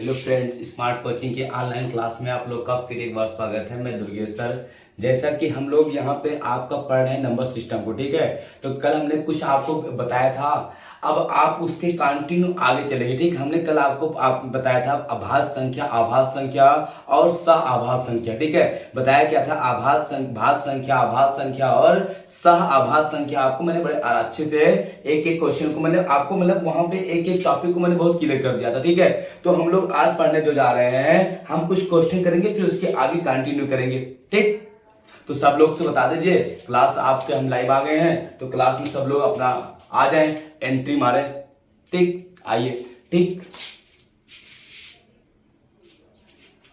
Hello friends, smart coaching के online class में आप लोग का फिर एक बार स्वागत है। मैं दुर्गेश सर। जैसा कि हम लोग यहाँ पे आपका पढ़ रहे हैं नंबर सिस्टम को, ठीक है। तो कल हमने कुछ आपको बताया था, अब आप उसके कंटिन्यू आगे चलेंगे, ठीक। हमने कल आपको बताया था आभास संख्या और सह आभास संख्या, ठीक है। बताया क्या था, भाज्य संख्या, आभास संख्या और सह आभास संख्या। आपको मैंने बड़े अच्छे से एक एक क्वेश्चन को मैंने आपको मतलब वहां पे एक एक टॉपिक को मैंने बहुत क्लियर कर दिया था, ठीक है। तो हम लोग आज पढ़ने जो जा रहे हैं, हम कुछ क्वेश्चन करेंगे फिर उसके आगे कंटिन्यू करेंगे, ठीक। तो सब लोग से बता दीजिए, क्लास आपके हम लाइव आ गए हैं, तो क्लास में सब लोग अपना आ जाएं, एंट्री मारे, ठीक। आइए, ठीक।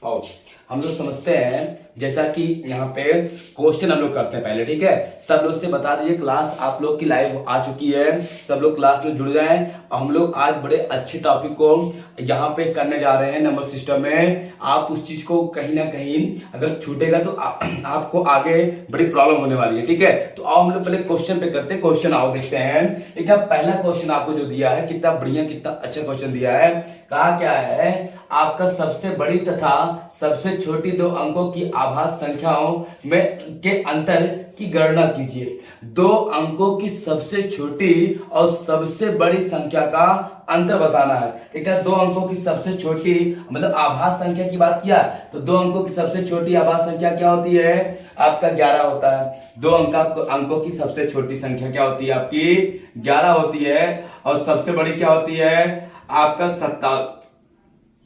और हम लोग समझते हैं, जैसा कि यहाँ पे क्वेश्चन हम लोग करते हैं पहले, ठीक है। सब लोग से बता दीजिए, क्लास आप लोग की लाइव आ चुकी है, सब लोग क्लास में जुड़ जाएं। और हम लोग आज बड़े अच्छे टॉपिक को यहाँ पे करने जा रहे हैं नंबर सिस्टम में। आप उस चीज को कहीं ना कहीं अगर छूटेगा तो आपको आगे बड़ी प्रॉब्लम होने वाली है, ठीक है। तो आओ हम लोग पहले क्वेश्चन पे करते हैं। क्वेश्चन आओ देखते हैं। एक पहला क्वेश्चन आपको जो दिया है, कितना बढ़िया, कितना अच्छा क्वेश्चन दिया है। कहा क्या है, आपका सबसे बड़ी तथा सबसे छोटी दो अंकों की आभास संख्याओं में के अंतर की गणना कीजिए। दो अंकों की सबसे छोटी और सबसे बड़ी संख्या का अंतर बताना है, ठीक है। दो अंकों की सबसे छोटी मतलब आभास संख्या की बात किया, तो दो अंकों की सबसे छोटी आभास संख्या क्या होती है, आपका 11 होता है। दो अंकों की सबसे छोटी संख्या क्या होती है, आपकी 11 होती है। और सबसे बड़ी क्या होती है, आपका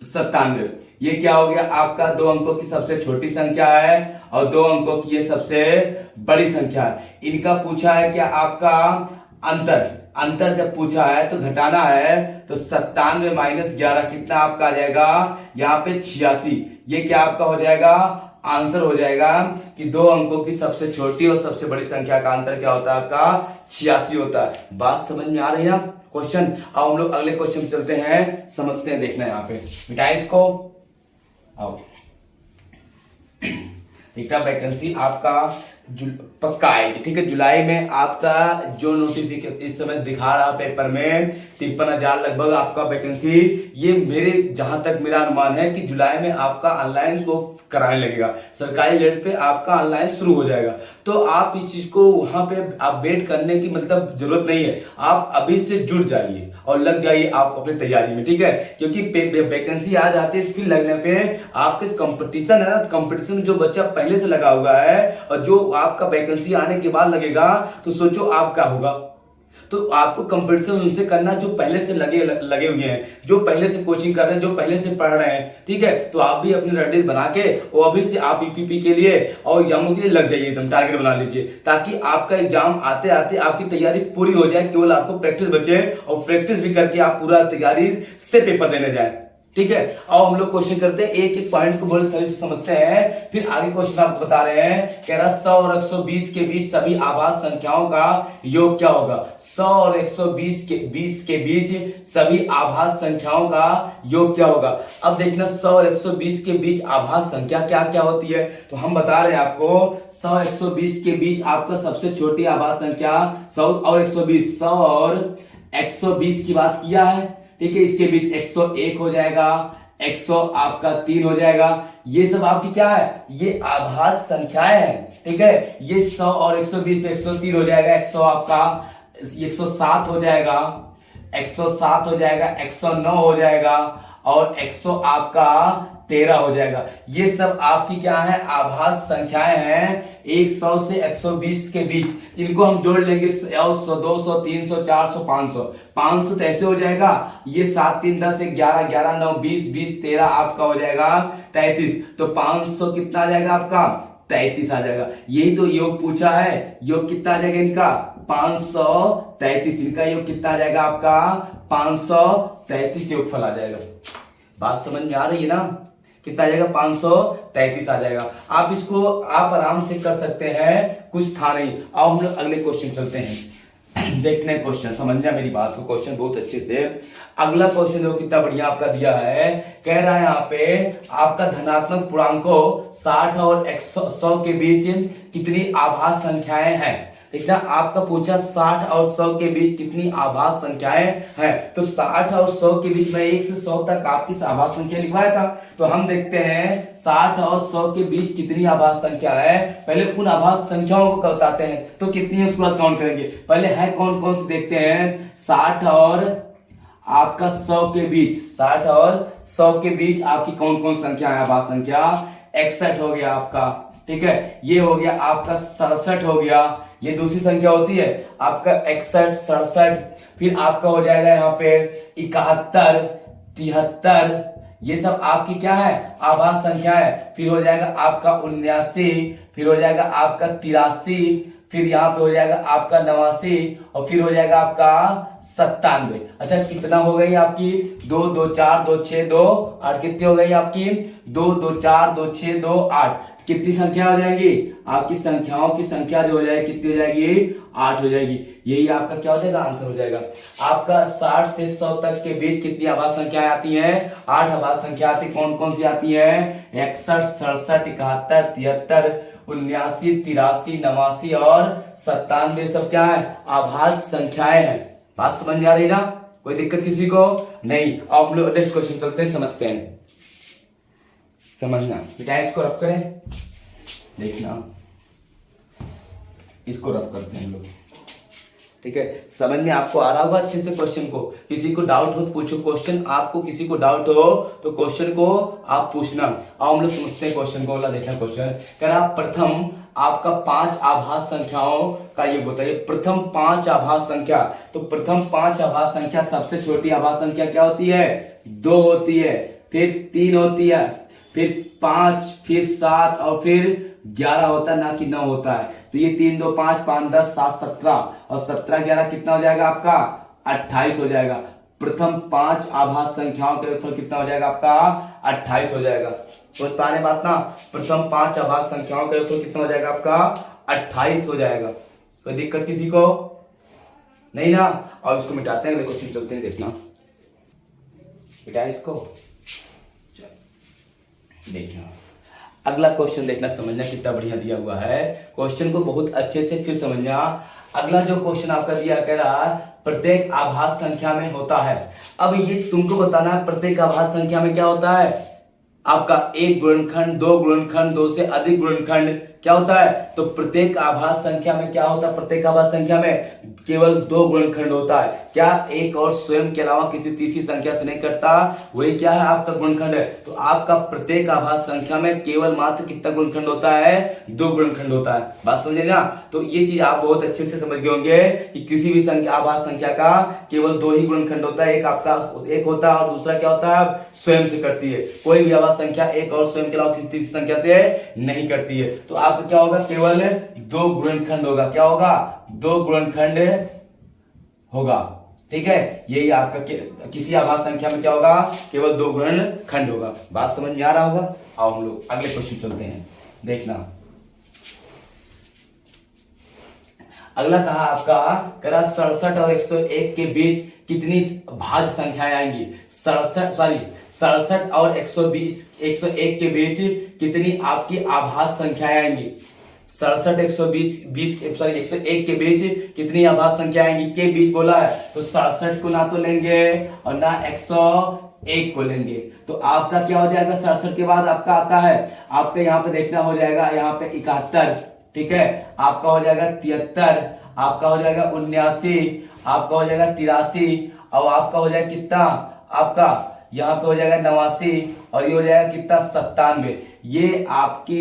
97। ये क्या हो गया, आपका दो अंकों की सबसे छोटी संख्या है और दो अंकों की ये सबसे बड़ी संख्या है। इनका पूछा है क्या, आपका अंतर जब पूछा है तो घटाना है, तो 97 माइनस 11 कितना आपका आ जाएगा, यहाँ पे 86। ये क्या आपका हो जाएगा, आंसर हो जाएगा कि दो अंकों की सबसे छोटी और सबसे बड़ी संख्या का अंतर क्या होता है, आपका 86 होता है। बात समझ में आ रही है क्वेश्चन। अब हम लोग अगले क्वेश्चन चलते हैं, समझते हैं। देखना है यहाँ पे मिटाइए इसको। आओ, ठीक है। वैकेंसी आपका पक्का आएगी, ठीक है। जुलाई में आपका जो नोटिफिकेशन इस समय दिखा रहा पेपर में 53,000 लगभग आपका वैकेंसी, ये मेरे जहां तक मेरा अनुमान है कि जुलाई में आपका ऑनलाइन को कराने लगेगा। सरकारी रेट पे आपका ऑनलाइन शुरू हो जाएगा। तो आप इस चीज को वहां पे आप वेट करने की मतलब जरूरत नहीं है। आप अभी से जुड़ जाइए और लग जाइए आप अपनी तैयारी में, ठीक है। क्योंकि वैकेंसी आ जाती है, फिर लगने पे आपके कंपटीशन है ना, कंपटीशन में जो बच्चा पहले से लगा हुआ है और जो आपका वैकेंसी आने के बाद लगेगा, तो सोचो आप क्या होगा। तो आपको कंपटीशन उनसे करना जो पहले से लगे हुए हैं, जो पहले से कोचिंग कर रहे हैं, जो पहले से पढ़ रहे हैं, ठीक है। तो आप भी अपनी रेडी बना के और अभी से आप ईपीपी के लिए और एग्जामों के लिए लग जाइए, एकदम टारगेट बना लीजिए, ताकि आपका एग्जाम आते आते आपकी तैयारी पूरी हो जाए, केवल आपको प्रैक्टिस बचे और प्रैक्टिस भी करके आप पूरा तैयारी से पेपर देने जाए, ठीक है। आओ हम लोग क्वेश्चन करते हैं, एक एक पॉइंट को बड़े सही से समझते हैं, फिर आगे क्वेश्चन आपको बता रहे हैं। कह रहा 100 और 120 के बीच सभी आभास संख्याओं का योग क्या होगा। 100 और 120 के बीच सभी आभास संख्याओं का योग क्या होगा। अब देखना, 100 और 120 के बीच आभास संख्या क्या क्या होती है। तो हम बता रहे हैं आपको, 100 120 के बीच आपका सबसे छोटी आभास संख्या 100 और 120, 100 और 120 की बात किया है, ठीक है। इसके बीच 101 हो जाएगा, 100 आपका 3 हो जाएगा। ये सब आपकी क्या है, ये आभास संख्याएं हैं, ठीक है। ये 100 और 120 में 103 हो जाएगा, 100 आपका 107 हो जाएगा, 107 हो जाएगा, 109 हो जाएगा और 100 आपका 13 हो जाएगा। ये सब आपकी क्या है, आभास संख्याएं हैं 100 से 120 के बीच। इनको हम जोड़ लेंगे, 100 200 300 400 500 500 तो ऐसे हो जाएगा। ये 7 3 10 11 11 9 20 20 13 आपका हो जाएगा 33। तो 500 कितना आ जाएगा आपका, 33 आ जाएगा। यही तो योग पूछा है, योग कितना आ जाएगा इनका, 533। इनका योग कितना आ जाएगा आपका, 533 योगफल आ जाएगा। बात समझ में आ रही है ना, कितना आ जाएगा, 533 आ जाएगा। आप इसको आप आराम से कर सकते हैं, कुछ था नहीं। अब हम लोग अगले क्वेश्चन चलते हैं। देखने क्वेश्चन, समझना मेरी बात को, क्वेश्चन बहुत अच्छे से। अगला क्वेश्चन देखो कितना बढ़िया आपका दिया है। कह रहा है यहाँ पे, आपका धनात्मक पूर्णांकों 60 और 100 के बीच कितनी आभास संख्याएं हैं। देखना आपका पूछा 60 और 100 के बीच कितनी आभास संख्याएं हैं। तो 60 और 100 के बीच में 1 से 100 तक आपकी आभास संख्या लिखवाया था। तो हम देखते हैं 60 और 100 के बीच कितनी आभास संख्या है। पहले उन आभास संख्याओं को बताते हैं तो कितनी है उसके बाद काउंट करेंगे। पहले है कौन कौन से देखते हैं। 60 और आपका 100 के बीच, 60 और 100 के बीच आपकी कौन कौन संख्या है। आभास संख्या 61 हो गया आपका, ठीक है। ये हो गया आपका 67 हो गया, ये दूसरी संख्या होती है आपका 61, 67। फिर आपका हो जाएगा यहाँ पे 71, 73, ये सब आपकी क्या है आभास संख्या है। फिर हो जाएगा आपका 79, फिर हो जाएगा आपका 83, फिर यहाँ पे हो जाएगा आपका 89 और फिर हो जाएगा आपका 97। अच्छा कितना हो गई आपकी 2 2 4 2 6 2 8, कितनी हो गई आपकी 2 2 4 2 6 2 8। कितनी संख्या हो जाएगी आपकी संख्याओं की संख्या जो हो जाएगी कितनी हो जाएगी 8 हो जाएगी। यही आपका क्या हो जाएगा आंसर हो जाएगा। आपका 60 से 100 तक के बीच कितनी आभास संख्याएं आती हैं 8 आभास संख्या आती। कौन कौन सी आती है 61, 67, 71, 73, 79, 83, 89 और 97 सब क्या है आभास संख्याएं हैं। बात समझ में आ रही ना, कोई दिक्कत किसी को नहीं। अब हम लोग नेक्स्ट क्वेश्चन चलते हैं, समझते हैं। समझना बेटा, इसको रफ करें, देखना इसको रफ करते हैं हम लोग, ठीक है। समझ में आपको आ रहा होगा अच्छे से क्वेश्चन को। किसी को डाउट हो तो पूछो क्वेश्चन, आपको किसी को डाउट हो तो क्वेश्चन को आप पूछना। आओ हम लोग समझते हैं क्वेश्चन को। देखना क्वेश्चन कह रहा प्रथम आपका 5 आभास संख्याओं का ये बताइए। प्रथम 5 आभास संख्या, तो प्रथम 5 आभास संख्या सबसे छोटी आभास संख्या क्या होती है 2 होती है, फिर 3 होती है, फिर 5, फिर 7 और फिर 11 होता है, ना कि 9 होता है। तो ये 3 2 5 5 10 7 17 और 17 11 कितना हो जाएगा आपका 28 हो जाएगा। प्रथम 5 आभास संख्याओं के योगफल कितना हो जाएगा आपका 28 हो जाएगा। समझ पा रहे बात ना, प्रथम 5 आभास संख्याओं का योगफल कितना हो जाएगा आपका 28 हो जाएगा। कोई दिक्कत किसी को नहीं ना। और इसको मिटाते हैं, अगले क्वेश्चन चलते हैं, देखना मिटाए इसको, देखना अगला क्वेश्चन देखना, समझना कितना बढ़िया दिया हुआ है। क्वेश्चन को बहुत अच्छे से फिर समझना। अगला जो क्वेश्चन आपका दिया कह रहा प्रत्येक आभास संख्या में होता है। अब ये तुमको बताना है प्रत्येक आभास संख्या में क्या होता है आपका 1 गुणनखंड, 2 गुणनखंड, 2 से अधिक गुणनखंड क्या होता है। तो प्रत्येक आभास संख्या में क्या होता है, प्रत्येक आभास संख्या में केवल 2 गुणनखंड होता है। क्या एक और स्वयं के अलावा किसी तीसरी संख्या से नहीं कटता, वही क्या है आपका गुणनखंड है। तो आपका प्रत्येक आभास संख्या में केवल मात्र कितना गुणनखंड होता है 2 गुणनखंड होता है। बात समझे ना। तो ये चीज आप बहुत अच्छे से समझ गए होंगे कि किसी भी संख्या आभास संख्या का केवल 2 ही गुणनखंड होता है। एक आपका एक होता है और दूसरा क्या होता है स्वयं से कटती है। कोई भी आभास संख्या एक और स्वयं के अलावा किसी तीसरी संख्या से नहीं कटती है। तो आपका क्या होगा केवल 2 गुणनखंड होगा। क्या होगा 2 गुणनखंड होगा, ठीक है। यही आपका किसी आभास संख्या में क्या होगा केवल 2 गुणनखंड होगा। बात समझ में आ रहा होगा। आओ हम लोग अगले क्वेश्चन चलते हैं, देखना अगला कहा आपका करा 67 और 101 के बीच कितनी भाज्य संख्याएं आएंगी। 67 और 120 101 के बीच कितनी आपकी आभास संख्याएं आएंगी। 67 101 के बीच कितनी आभास संख्या आएंगी के बीच बोला है। तो 67 को ना तो लेंगे और ना 101 को लेंगे। तो आपका क्या हो जाएगा 67 के बाद आपका आता है आपका यहाँ पे देखना हो जाएगा यहाँ पे 71, ठीक है। आपका हो जाएगा 73, आपका हो जाएगा 79, आपका हो जाएगा 83 और आपका हो जाएगा कितना आपका यहाँ पे हो जाएगा 89 और ये हो जाएगा कितना 97। ये आपकी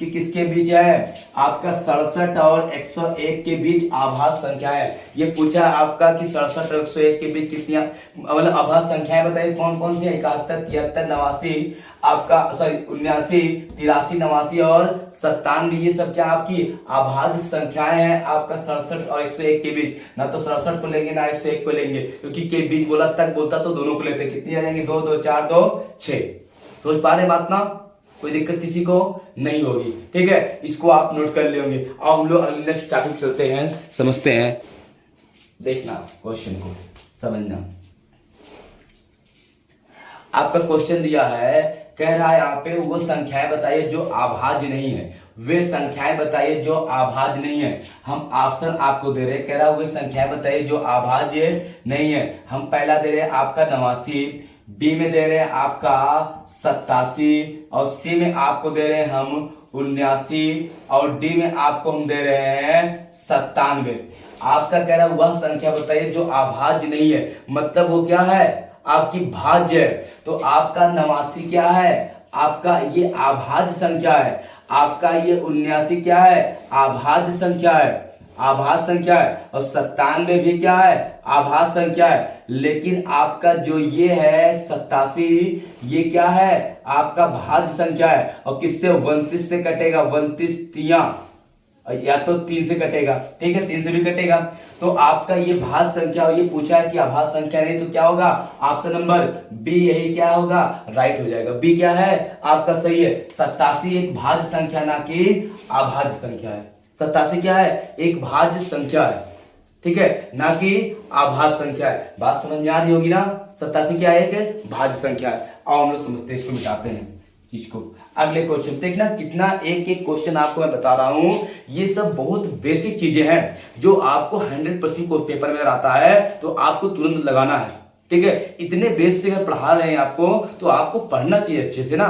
किसके बीच है आपका 67 और 101 के बीच आभास संख्या है। ये पूछा आपका कि 67 और 101 के बीच कितनी मतलब आभास संख्याएं बताइए कौन कौन सी है। 71, 73, 89 आपका 79, 83, 89 और 97। ये सब क्या आपकी आभास संख्याएं हैं आपका 67 और 101 के बीच। ना तो 67 को लेंगे ना 101 को लेंगे, क्योंकि के बीच बोला तक बोलता तो दोनों को लेते। कितनी आ जाएंगे 2 2 4 2 6। सोच पा रहे बात ना, कोई दिक्कत किसी को नहीं होगी, ठीक है। इसको आप नोट कर लेंगे। अब हम लोग अगले नेक्स्ट टॉपिक चलते हैं, समझते हैं। देखना क्वेश्चन को समझना। आपका क्वेश्चन दिया है कह रहा है यहाँ पे वो संख्याएं बताइए जो अभाज्य नहीं है, वे संख्याएं बताइए जो अभाज्य नहीं है। हम ऑप्शन आपको दे रहे हैं, कह रहा है वे संख्याएं बताइए जो अभाज्य नहीं है। हम पहला दे रहे हैं आपका 89, बी में दे रहे हैं आपका 87 और सी में आपको दे रहे हैं हम 79 और डी में आपको हम दे रहे हैं 97। आपका कह रहा है वह संख्या बताइए जो अभाज्य नहीं है, मतलब वो क्या है आपकी भाज्य है। तो आपका 89 क्या है, आपका ये अभाज्य संख्या है। आपका ये 79 क्या है, अभाज्य संख्या है, आभाज्य संख्या है। और 97 भी क्या है, आभाज्य संख्या है। लेकिन आपका जो ये है 87, ये क्या है आपका भाज्य संख्या है। और किससे, 29 से कटेगा, 29 तिया या तो 3 से कटेगा, ठीक है, 3 से भी कटेगा। तो आपका ये भाज्य संख्या, ये पूछा है कि अभाज्य संख्या नहीं, तो क्या होगा ऑप्शन नंबर बी, यही क्या होगा राइट हो जाएगा। बी क्या है आपका सही है। 87 एक भाज्य संख्या ना कि अभाज्य संख्या है। 87 क्या है, एक भाज्य संख्या है, ठीक है, ना कि अभाज्य संख्या है। बात समझ में आ रही होगी ना। 87 क्या है, एक भाज्य संख्या है। आओ हम लोग समझते हैं, इसको मिटाते हैं चीज को। अगले क्वेश्चन देखना, कितना एक एक क्वेश्चन आपको मैं बता रहा हूं, ये सब बहुत बेसिक चीजें हैं जो आपको 100% पेपर में आता है तो आपको तुरंत लगाना है, ठीक है। इतने बेस से अगर पढ़ा रहे हैं आपको तो आपको पढ़ना चाहिए अच्छे से ना,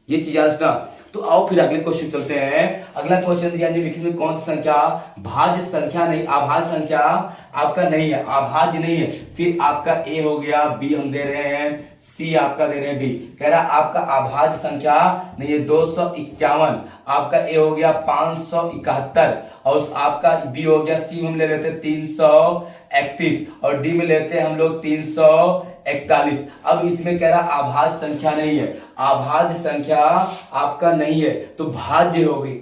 ये चीज याद रखना। तो आओ फिर अगले क्वेश्चन चलते हैं। अगला क्वेश्चन दिया निम्नलिखित में कौन सी संख्या भाज्य संख्या नहीं, अभाज्य संख्या आपका नहीं है, अभाज्य नहीं है। फिर आपका ए हो गया, बी हम दे रहे हैं, सी आपका दे रहे हैं डी। कह रहा आपका अभाज्य संख्या नहीं है 251, आपका ए हो गया 571 और आपका बी हो गया, सी हम ले लेते 331 और डी में लेते हैं हम लोग 341। अब इसमें कह रहा अभाज्य संख्या नहीं है, अभाज्य संख्या आपका नहीं है तो भाज्य होगी,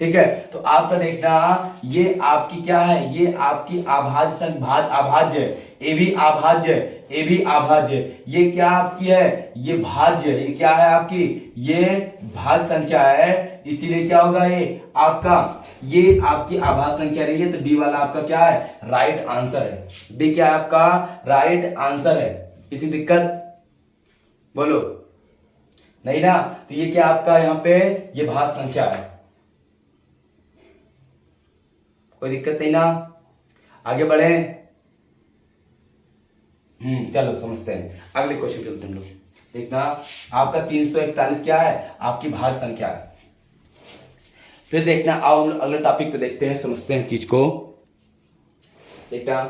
ठीक है। तो आपका देखना ये आपकी क्या है, ये आपकी अभाज्य संख्या, अभाज्य है, ये भी अभाज्य है, ये भी अभाज्य है। ये क्या आपकी है, ये भाज्य है। ये क्या है आपकी, ये भाज्य संख्या है, इसीलिए क्या होगा ये आपका, ये आपकी अभाज्य संख्या रही है। तो डी वाला आपका क्या है, राइट आंसर है। डी क्या है आपका राइट आंसर है। किसी दिक्कत बोलो नहीं ना। तो ये क्या आपका यहाँ पे ये भाज्य संख्या है, कोई दिक्कत नहीं ना। आगे बढ़े, चलो समझते हैं। अगले क्वेश्चन चलते हैं हम लोग। देखना आपका 341 क्या है, आपकी भाज्य संख्या है। फिर देखना आओ हम अगले टॉपिक पे देखते हैं, समझते हैं चीज को। देखना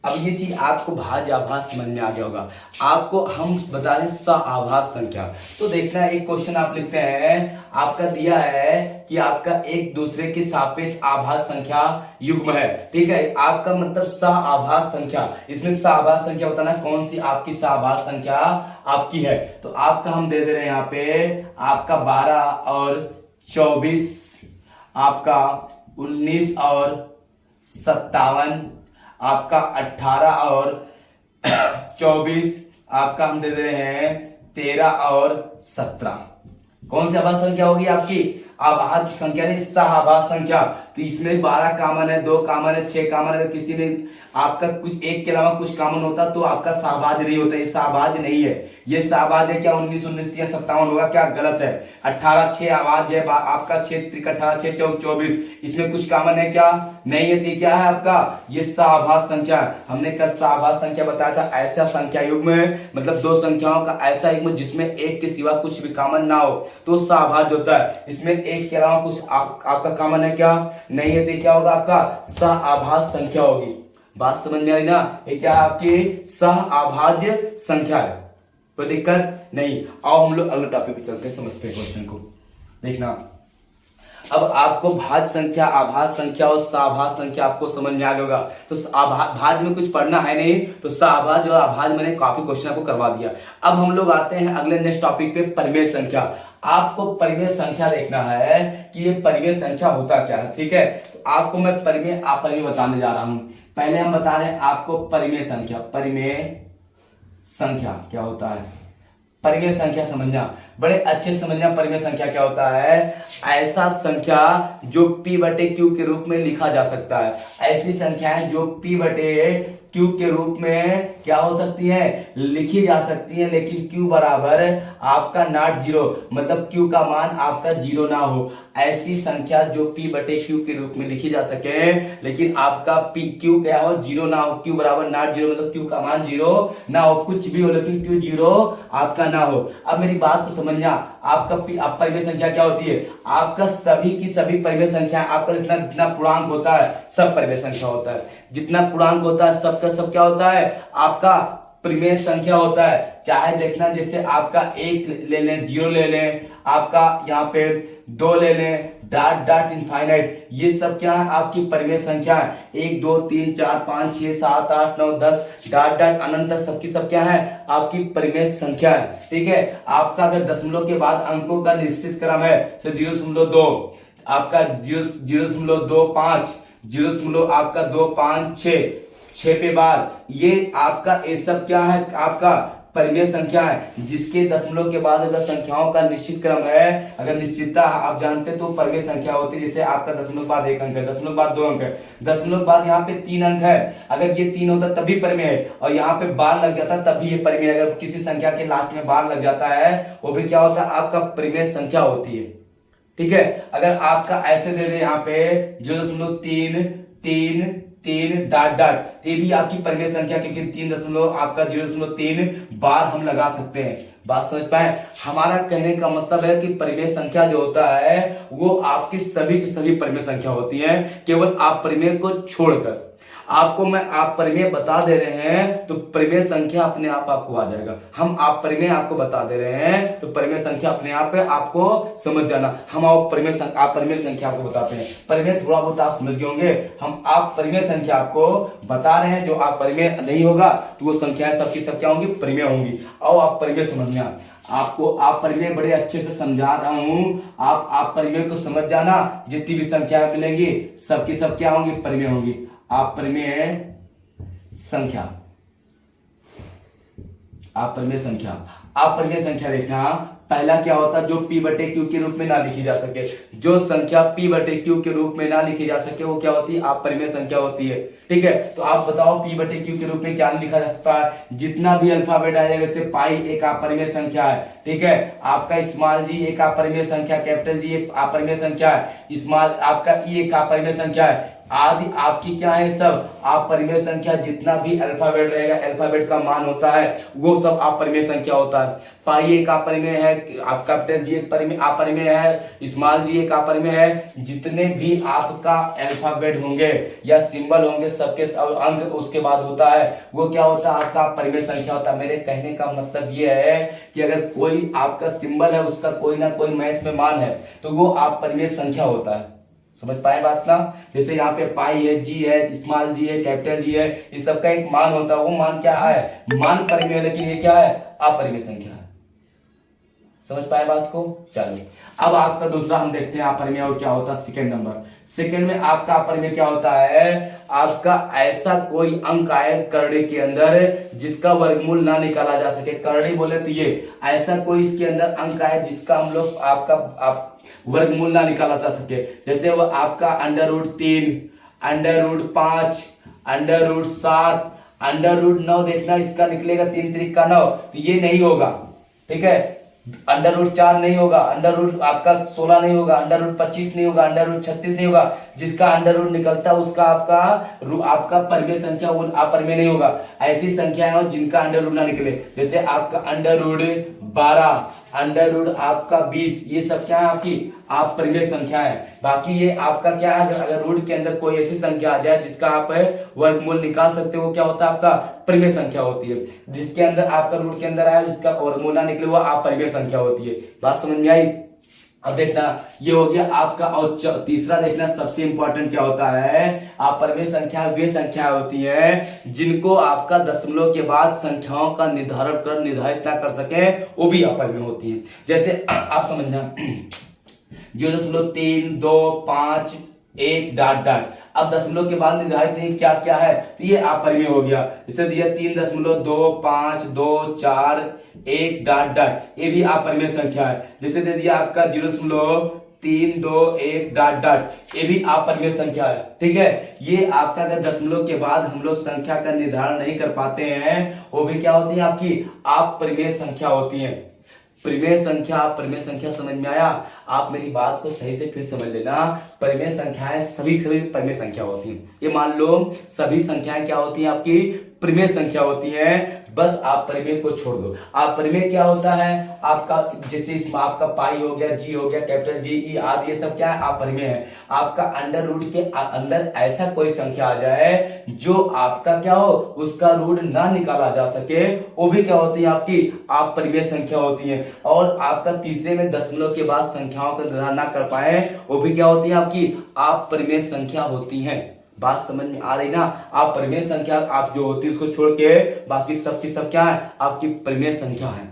अब ये चीज आपको भाज्य आभाज्य समझ में आ गया होगा। आपको हम बता रहे सआभाज्य संख्या। तो देखना एक क्वेश्चन आप लिखते हैं, आपका दिया है कि आपका एक दूसरे के सापेक्ष आभाज्य संख्या युग्म है, ठीक है। आपका मतलब सआभाज्य संख्या, इसमें सआभाज्य संख्या बताना कौन सी आपकी सआभाज्य संख्या आपकी है। तो आपका हम दे रहे हैं यहाँ पे आपका 12 और 24, आपका 19 और 57, आपका 18 और 24, आपका हम दे रहे हैं 13 और 17। कौन सी आभाज्य संख्या होगी आपकी, आभाज्य संख्या नहीं सआभाज्य संख्या। तो इसमें 12 कामन है, 2 कामन है, 6 कामन है। अगर किसी में आपका कुछ एक के अलावा कुछ कामन होता तो आपका सआभाज्य नहीं होता। ये सआभाज्य नहीं है, ये सआभाज्य है। क्या 19 19 या 57 होगा, क्या गलत है। 18 6 आभाज्य है, आपका 6 3 18 6 4 24, इसमें कुछ कामन है क्या, नहीं है। तो क्या है आपका ये सआभाज्य संख्या। हमने कल सआभाज्य संख्या बताया था, ऐसा संख्या युग्म है, मतलब दो संख्याओं का ऐसा युग्म जिसमें एक के सिवा कुछ भी कामन ना हो तो सआभाज्य होता है। इसमें एक के अलावा कुछ आपका कामन है क्या, नहीं है। तो क्या होगा आपका सआभाज्य संख्या होगी। बात समझ में आई ना। ये क्या आपकी सआभाज्य संख्या है, कोई दिक्कत नहीं। आओ हम लोग अगले टॉपिक पे चलते हैं, समझते हैं क्वेश्चन को। देखना अब आपको भाज्य संख्या, आभाज्य संख्या और सआभाज्य संख्या आपको समझ में आ गया होगा। तो भाज्य में कुछ पढ़ना है नहीं, तो सआभाज्य और आभाज्य मैंने काफी क्वेश्चन आपको करवा दिया। अब हम लोग आते हैं अगले नेक्स्ट टॉपिक पे, परिमेय संख्या। आपको परिमेय संख्या देखना है कि ये परिमेय संख्या होता क्या है, ठीक है। तो आपको मैं परिमेय बताने जा रहा हूं। पहले हम बता रहे हैं आपको परिमेय संख्या। परिमेय संख्या क्या होता है, परिमेय संख्या समझना, बड़े अच्छे समझना। परिमेय संख्या क्या होता है, ऐसा संख्या जो p/q के रूप में लिखा जा सकता है। ऐसी संख्याएं जो p/q क्यू के रूप में क्या हो सकती है, लिखी जा सकती है, लेकिन क्यू बराबर आपका नॉट जीरो, मतलब क्यू का मान आपका जीरो ना हो, ऐसी संख्या जो पी बटे क्यू के रूप में लिखी जा सके, लेकिन आपका पी क्यू क्या हो, जीरो ना हो, क्यू बराबर नॉट जीरो, मतलब क्यू का मान जीरो ना हो, कुछ भी हो लेकिन क्यू जीरो आपका ना हो। अब मेरी बात को समझना, आपका आप परिमेय संख्या क्या होती है, आपका सभी की सभी परिमेय संख्या, आपका जितना जितना पूर्णांक होता है सब परिमेय संख्या होता है, जितना पूर्णांक होता है सबका सब क्या होता है, आपका परिमेय संख्या होता है। चाहे देखना जैसे आपका एक ले लें, जीरो ले लें, आपका यहाँ पे दो ले लें, डॉट डॉट इनफाइनाइट, ये सब क्या है, आपकी परिमेय संख्या है। एक दो तीन चार पांच छह सात आठ नौ 10 डॉट डॉट अनंत तक सबकी सब क्या है, आपकी परिमेय संख्या है। ठीक है, आपका अगर दशमलव के बाद अंकों का निश्चित क्रम है तो 0.2, आपका 0.25, 0. आपका 256, 6 पे बाद, ये आपका ये सब क्या है, आपका परिमेय संख्या है, जिसके दशमलव के बाद अगर संख्याओं का निश्चित क्रम है, अगर निश्चितता आप जानते हैं तो परिमेय संख्या होती है। जैसे आपका दशमलव के बाद 1 अंक है, दशमलव के बाद 2 अंक है, दशमलव के बाद यहाँ पे 3 अंक है, अगर ये 3 होता तभी परिमेय है, और यहाँ पे बार लग जाता तभी ये परिमेय। अगर किसी संख्या के लास्ट में बार लग जाता है वो भी क्या होता है, आपका परिमेय संख्या होती है। ठीक है, अगर आपका ऐसे दे दे यहाँ पे 0.333 डॉट डॉट, ये भी आपकी परिमेय संख्या, क्योंकि 3 दशमलव आपका 0.3 बार हम लगा सकते हैं। बात समझ पाए, हमारा कहने का मतलब है कि परिमेय संख्या जो होता है वो आपकी सभी की सभी परिमेय संख्या होती है, केवल आप परिमेय को छोड़कर। आपको मैं आप परिमेय बता दे रहे हैं तो परिमेय संख्या अपने आप आपको आ जाएगा। हम आप परिमेय आपको बता दे रहे हैं तो परिमेय संख्या अपने आप है, आपको समझ जाना। हम आप परिमेय संख्या आपको बताते हैं, परिमेय थोड़ा बहुत आप समझ गए होंगे। हम आप परिमेय संख्या आपको बता रहे हैं, जो आप परिमेय नहीं होगा तो वो संख्याएं सबकी सब क्या होंगी, परिमेय होंगी। और आप परिमेय समझना, आपको आप परिमेय बड़े अच्छे से समझा रहा हूं, आप परिमेय को समझ जाना। जितनी भी संख्या मिलेंगी सबकी सब क्या होंगी, परिमेय होंगी। आप परिमेय संख्या, आप परिमेय संख्या देखना, पहला क्या होता है, जो पी बटे क्यू के रूप में ना लिखी जा सके, जो संख्या पी बटे क्यू के रूप में ना लिखी जा सके वो क्या होती है, आप परिमेय संख्या होती है। ठीक है, तो आप बताओ पी बटे क्यू के रूप में क्या लिखा जा सकता है, जितना भी अल्फाबेट आएगा, जैसे पाई एक अपरिमेय संख्या है। ठीक है, आपका स्मॉल जी एक अपरिमेय संख्या, कैपिटल जी एक अपरिमेय संख्या है, स्मॉल आपका ई एक अपरिमेय संख्या है, आदि आपकी क्या है, सब आप परिमेय संख्या। जितना भी अल्फाबेट रहेगा, अल्फाबेट का मान होता है वो सब आप परिमेय संख्या होता है। पाई एक अपरिमेय है, आपका कैपिटल जी एक अपरिमेय है, स्मॉल जी एक अपरिमेय है। जितने भी आपका अल्फाबेट होंगे या सिंबल होंगे सबके अंक उसके बाद होता है, वो क्या होता है, आपका परिमेय संख्या होता है। मेरे कहने का मतलब ये है कि अगर कोई आपका सिंबल है उसका कोई ना कोई मैथ में मान है तो वो आप परिमेय संख्या होता है। समझ पाए बात ना, जैसे यहाँ पे पाई है, जी है, स्मॉल जी है, कैपिटल जी है, इस सबका एक मान होता है। वो मान क्या है, मान परिमेय, लेकिन ये क्या है, अपरिमेय संख्या है। समझ पाए बात को। चलो अब आपका दूसरा हम देखते हैं अपरिमेय और क्या होता है। सेकंड नंबर, सेकंड में आपका अपरिमेय क्या होता है, आपका ऐसा कोई अंक आए करड़े के अंदर जिसका वर्गमूल ना निकाला जा सके। करड़े बोले तो ये ऐसा कोई इसके अंदर अंक आए जिसका हम लोग आप वर्गमूल ना निकाला जा सके। जैसे वो आपका √3, √5, √7, √9 देखना, इसका निकलेगा 3 3 का 9, तो ये नहीं होगा। ठीक है, √4 नहीं होगा, आपका 16 नहीं होगा, √25 नहीं होगा, √36 नहीं होगा। जिसका अंडर निकलता है उसका आपका परिमेय संख्या वो अपरिमेय नहीं होगा। ऐसी संख्याएं हो जिनका अंडर ना निकले, जैसे आपका √12, आपका 20, ये सब क्या है, आपकी आप परिमेय संख्या है। बाकी ये आपका क्या है, अगर रूट के अंदर कोई ऐसी संख्या आ जाए जिसका आप वर्गमूल निकाल सकते हो, क्या होता है, आपका परिमेय संख्या होती है। जिसके अंदर आपका रूट के अंदर आया जिसका वर्गमूल ना निकले वो आप परिमेय संख्या होती है। बात समझ में आई। अब देखना ये हो गया आपका, और तीसरा देखना सबसे इंपॉर्टेंट क्या होता है, आप परिमेय संख्या वे संख्या होती है जिनको आपका दशमलव के बाद संख्याओं का निर्धारित ना कर सके, वो भी अपरिमेय होती है। जैसे आप समझना 0.3, 2, 5, 1 डॉट डॉट। अब दशमलव के बाद निर्धारित नहीं क्या क्या है, तो ये अपरिमेय हो गया। इसे दिया 3.25, 2, 4, 1 डॉट डॉट, ये भी अपरिमेय संख्या है। जैसे दे दिया आपका 3 2 1 डॉट डॉट, ये भी आप परिमेय संख्या है। ठीक है, ये आपका अगर दशमलव के बाद हम लोग संख्या का निर्धारण नहीं कर पाते हैं, वो भी क्या होती है आपकी आप परिमेय संख्या होती है। परिमेय संख्या समझ में आया? आप मेरी बात को सही से फिर समझ लेना। परिमेय संख्याएं सभी परिमेय संख्या होती हैं। ये मान लो सभी संख्याएं क्या होती हैं आपकी परिमेय संख्या होती हैं। बस आप परिमेय को छोड़ दो। आप परिमेय क्या होता है आपका, जैसे इसमें आपका पाई हो गया, जी हो गया, कैपिटल जी, ई आदि, ये सब क्या है आप परिमेय है। आपका अंडर रूट के अंदर ऐसा कोई संख्या आ जाए जो आपका क्या हो उसका रूट ना निकाला जा सके, वो भी क्या होती है आपकी आप परिमेय संख्या होती है। और आपका तीसरे में दशमलव के बाद संख्याओं का निर्धारण ना कर पाए, वो भी क्या होती है आपकी आप परिमेय संख्या होती हैं। बात समझ में आ रही ना? आप परिमेय संख्या आप जो होती है उसको छोड़ के बाकी सब की सब क्या है आपकी परिमेय संख्या है।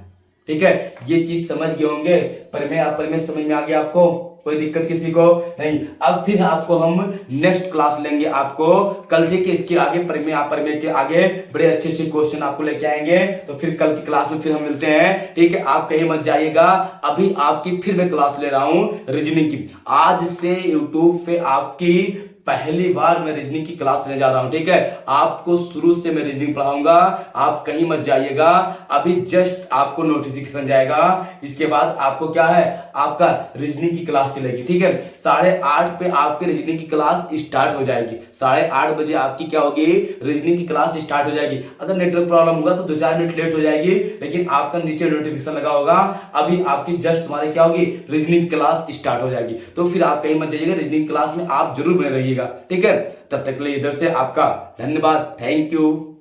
ठीक है, ये चीज समझ गए होंगे। परिमेय अपरिमेय समझ में आ गया आपको? कोई दिक्कत किसी को नहीं? अब फिर आपको हम नेक्स्ट क्लास लेंगे आपको कल। ठीक है, इसके आगे परिमेय अपरिमेय के आगे बड़े अच्छे अच्छे क्वेश्चन आपको लेके आएंगे। तो फिर कल की क्लास में फिर हम मिलते हैं। ठीक है, आप कहीं मत जाइएगा। अभी आपकी फिर मैं क्लास ले रहा हूं रीजनिंग की। आज से यूट्यूब पे आपकी पहली बार मैं रीजनिंग की क्लास लेने जा रहा हूं। ठीक है, आपको शुरू से मैं रीजनिंग पढ़ाऊंगा। आप कहीं मत जाइएगा। अभी जस्ट आपको नोटिफिकेशन जाएगा, इसके बाद आपको क्या है आपका रीजनिंग की क्लास चलेगी। ठीक है, 8:30 पे आपकी रीजनिंग की क्लास स्टार्ट हो जाएगी। 8:30 बजे आपकी क्या होगी रीजनिंग की क्लास स्टार्ट हो जाएगी। अगर नेटवर्क प्रॉब्लम होगा तो 2-4 मिनट लेट हो जाएगी, लेकिन आपका नीचे नोटिफिकेशन लगा होगा। अभी आपकी जस्ट तुम्हारी क्या होगी रीजनिंग क्लास स्टार्ट हो जाएगी। तो फिर आप कहीं मत जाइएगा, रीजनिंग क्लास में आप जरूर बने रहिएगा। ठीक है, तब तक के लिए इधर से आपका धन्यवाद। Thank you.